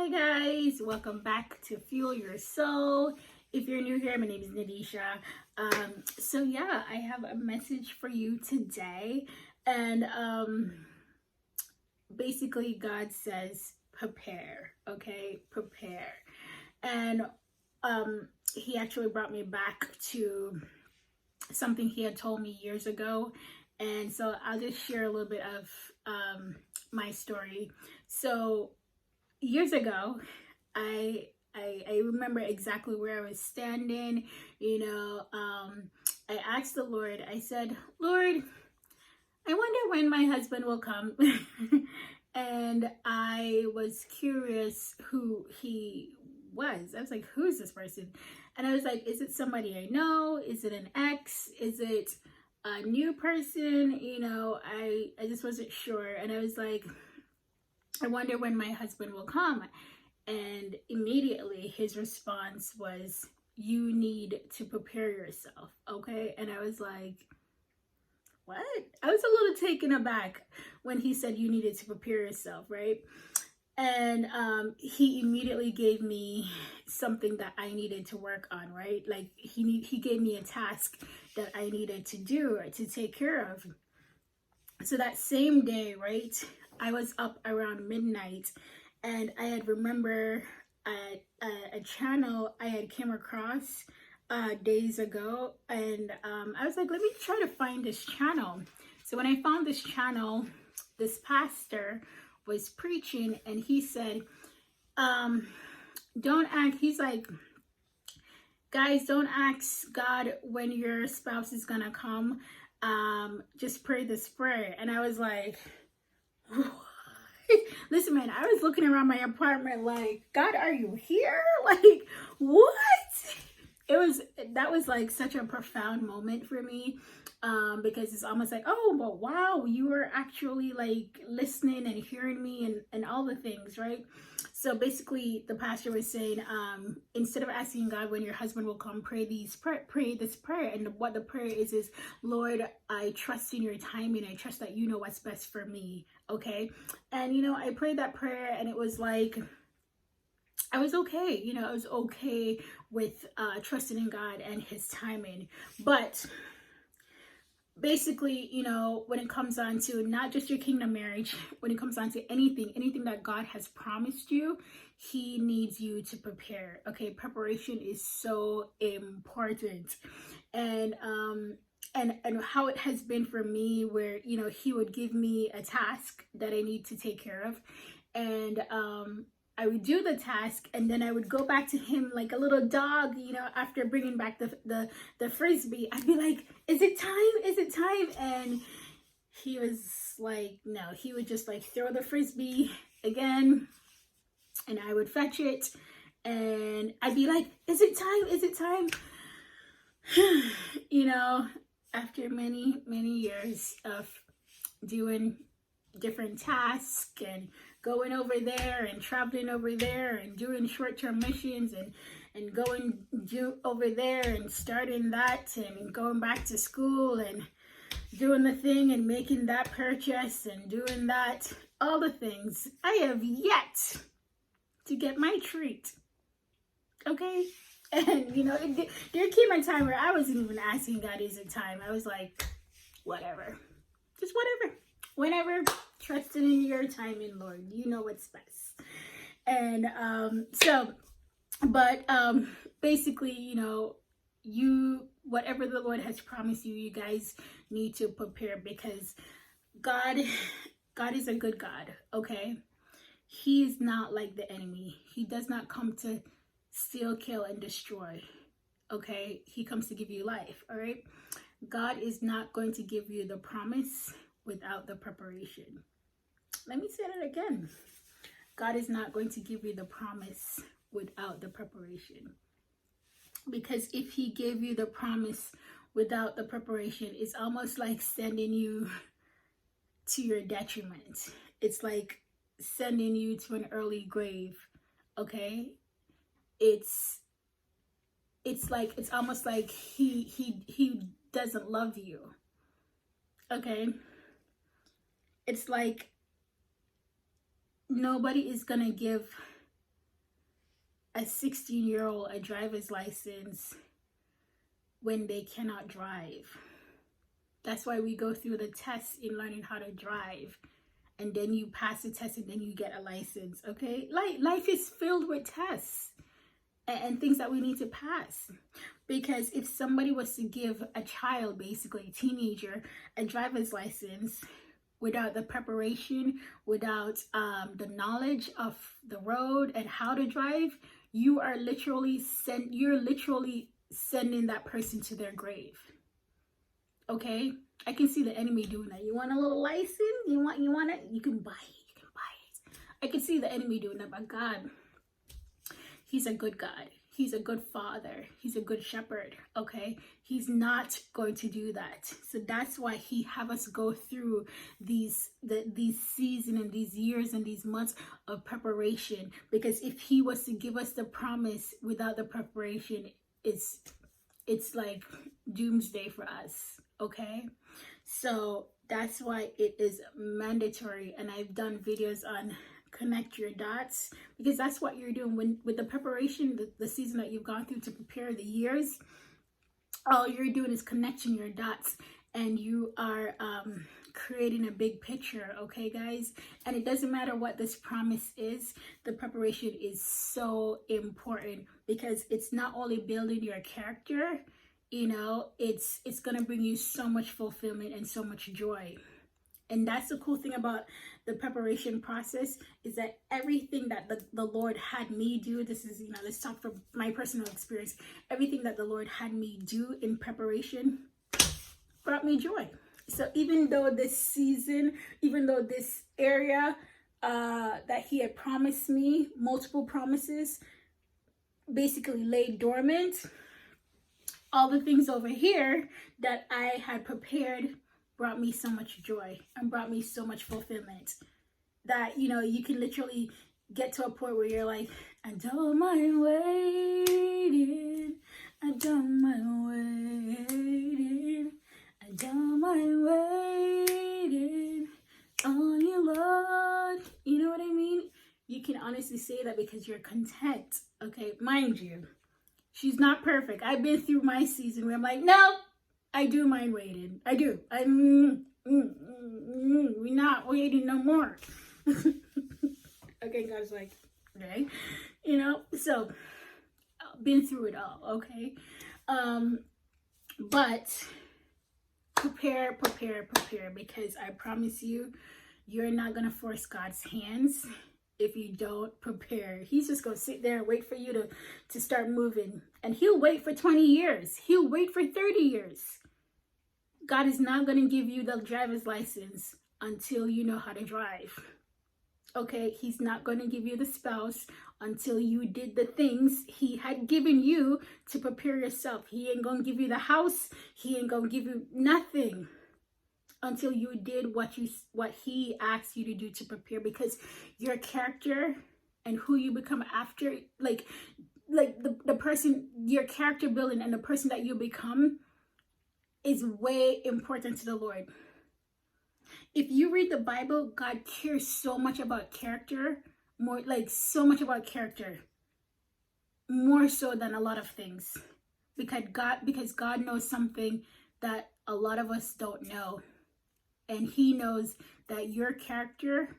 Hi guys, welcome back to Fuel Your Soul. If you're new here, my name is Nadisha. I have a message for you today, and basically God says prepare, okay? Prepare. And he actually brought me back to something he had told me years ago, and so I'll just share a little bit of my story. So years ago, I remember exactly where I was standing. I asked the Lord. I said, Lord, I wonder when my husband will come. And I was curious who he was. I was like, who is this person? And I was like, is it somebody I know? Is it an ex? Is it a new person? I just wasn't sure. And I was like, I wonder when my husband will come. And immediately his response was, you need to prepare yourself, okay? And I was like, what? I was a little taken aback when he said you needed to prepare yourself, right? And he immediately gave me something that I needed to work on, right? Like he gave me a task that I needed to do or to take care of. So that same day, right, I was up around midnight, and I had remember a channel I had came across days ago, and I was like, let me try to find this channel. So when I found this channel, this pastor was preaching, and he said, don't act, he's like, guys, don't ask God when your spouse is gonna come. Just pray this prayer. And I was like, listen, man, I was looking around my apartment like, God, are you here? Like, what? That was like such a profound moment for me, because it's almost like, oh, but wow, you were actually like listening and hearing me and all the things, right? So basically the pastor was saying, instead of asking God when your husband will come, pray this prayer. And what the prayer is, Lord, I trust in your timing. I trust that you know what's best for me. Okay. And, I prayed that prayer, and it was like, I was okay. I was okay with trusting in God and his timing. But basically, when it comes on to not just your kingdom marriage, when it comes on to anything that God has promised you, he needs you to prepare. Okay, preparation is so important. And how it has been for me, where he would give me a task that I need to take care of, and I would do the task, and then I would go back to him like a little dog, after bringing back the frisbee. I'd be like, is it time? Is it time? And he was like, no. He would just like throw the frisbee again, and I would fetch it, and I'd be like, is it time? Is it time? After many years of doing different tasks and going over there and traveling over there and doing short-term missions and going over there and starting that and going back to school and doing the thing and making that purchase and doing that, all the things, I have yet to get my treat. Okay? And there came a time where I wasn't even asking God, is it time? I was like, whatever, just whatever, whenever, trusting in your timing, Lord, you know what's best. And basically, whatever the Lord has promised you, you guys need to prepare, because God is a good God. Okay, he is not like the enemy. He does not come to steal, kill, and destroy. Okay, he comes to give you life. All right, God is not going to give you the promise without the preparation. Let me say that again. God is not going to give you the promise without the preparation. Because if he gave you the promise without the preparation, it's almost like sending you to your detriment. It's like sending you to an early grave. Okay? It's almost like he doesn't love you. Okay? It's like nobody is gonna give a 16-year-old a driver's license when they cannot drive. That's why we go through the tests in learning how to drive. And then you pass the test and then you get a license, okay? Life is filled with tests and things that we need to pass. Because if somebody was to give a child, basically a teenager, a driver's license without the preparation, without the knowledge of the road and how to drive, you're literally sending that person to their grave. Okay, I can see the enemy doing that. You want a little license? You want it? You can buy it. You can buy it. I can see the enemy doing that, but God, He's a good God. He's a good Father. He's a good shepherd. Okay, He's not going to do that. So that's why He have us go through these seasons and these years and these months of preparation. Because if He was to give us the promise without the preparation, it's like doomsday for us. Okay, so that's why it is mandatory, and I've done videos on connect your dots, because that's what you're doing with the preparation, the season that you've gone through to prepare the years. All you're doing is connecting your dots, and you are creating a big picture. Okay, guys, and it doesn't matter what this promise is, the preparation is so important, because it's not only building your character, you know, it's gonna bring you so much fulfillment and so much joy. And that's the cool thing about the preparation process, is that everything that the Lord had me do, this is, you know, let's talk from my personal experience, everything that the Lord had me do in preparation brought me joy. So even though this season, even though this area that He had promised me, multiple promises, basically lay dormant, all the things over here that I had prepared brought me so much joy and brought me so much fulfillment, that, you know, you can literally get to a point where you're like, I don't mind waiting, I don't mind waiting, I don't mind waiting on you, Lord. You know what I mean? You can honestly say that because you're content. Okay, mind you, she's not perfect. I've been through my season where I'm like, no, I do mind waiting. I do. We're not waiting no more. Okay, God's like, okay, you know. So, been through it all. Okay, but prepare, because I promise you, you're not gonna force God's hands. If you don't prepare, He's just gonna sit there and wait for you to start moving, and He'll wait for 20 years. He'll wait for 30 years. God is not gonna give you the driver's license until you know how to drive. Okay, He's not gonna give you the spouse until you did the things He had given you to prepare yourself. He ain't gonna give you the house. He ain't gonna give you nothing until you did what He asked you to do to prepare, because your character and who you become after, like the person, your character building and the person that you become is way important to the Lord. If you read the Bible, God cares so much about character, more so than a lot of things, because God knows something that a lot of us don't know. And He knows that your character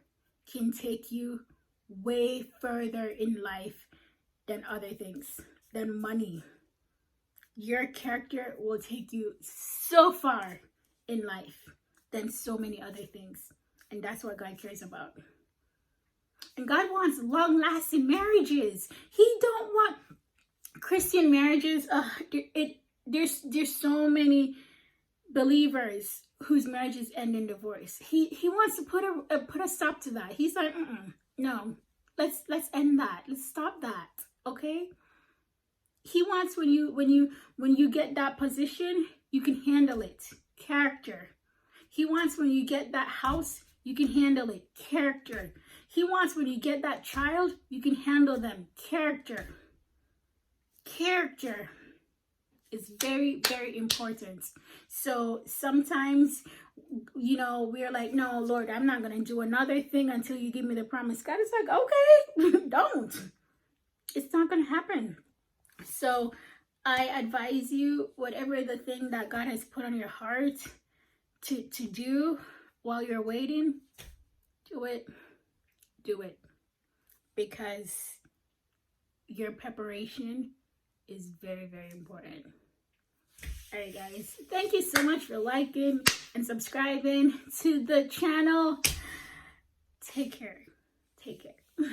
can take you way further in life than other things, than money. Your character will take you so far in life than so many other things. And that's what God cares about. And God wants long-lasting marriages. He don't want Christian marriages. There's so many believers whose marriages end in divorce. He wants to put a stop to that. He's like, no, let's end that. Let's stop that. Okay? He wants when you get that position, you can handle it. Character. He wants when you get that house, you can handle it. Character. He wants when you get that child, you can handle them. Character. Character is very, very important. So sometimes, you know, we're like, no, Lord, I'm not going to do another thing until you give me the promise. God is like, okay, don't. It's not going to happen. So I advise you, whatever the thing that God has put on your heart to do while you're waiting, do it. Do it. Because your preparation is very, very important. All right, guys. Thank you so much for liking and subscribing to the channel. Take care. Take care.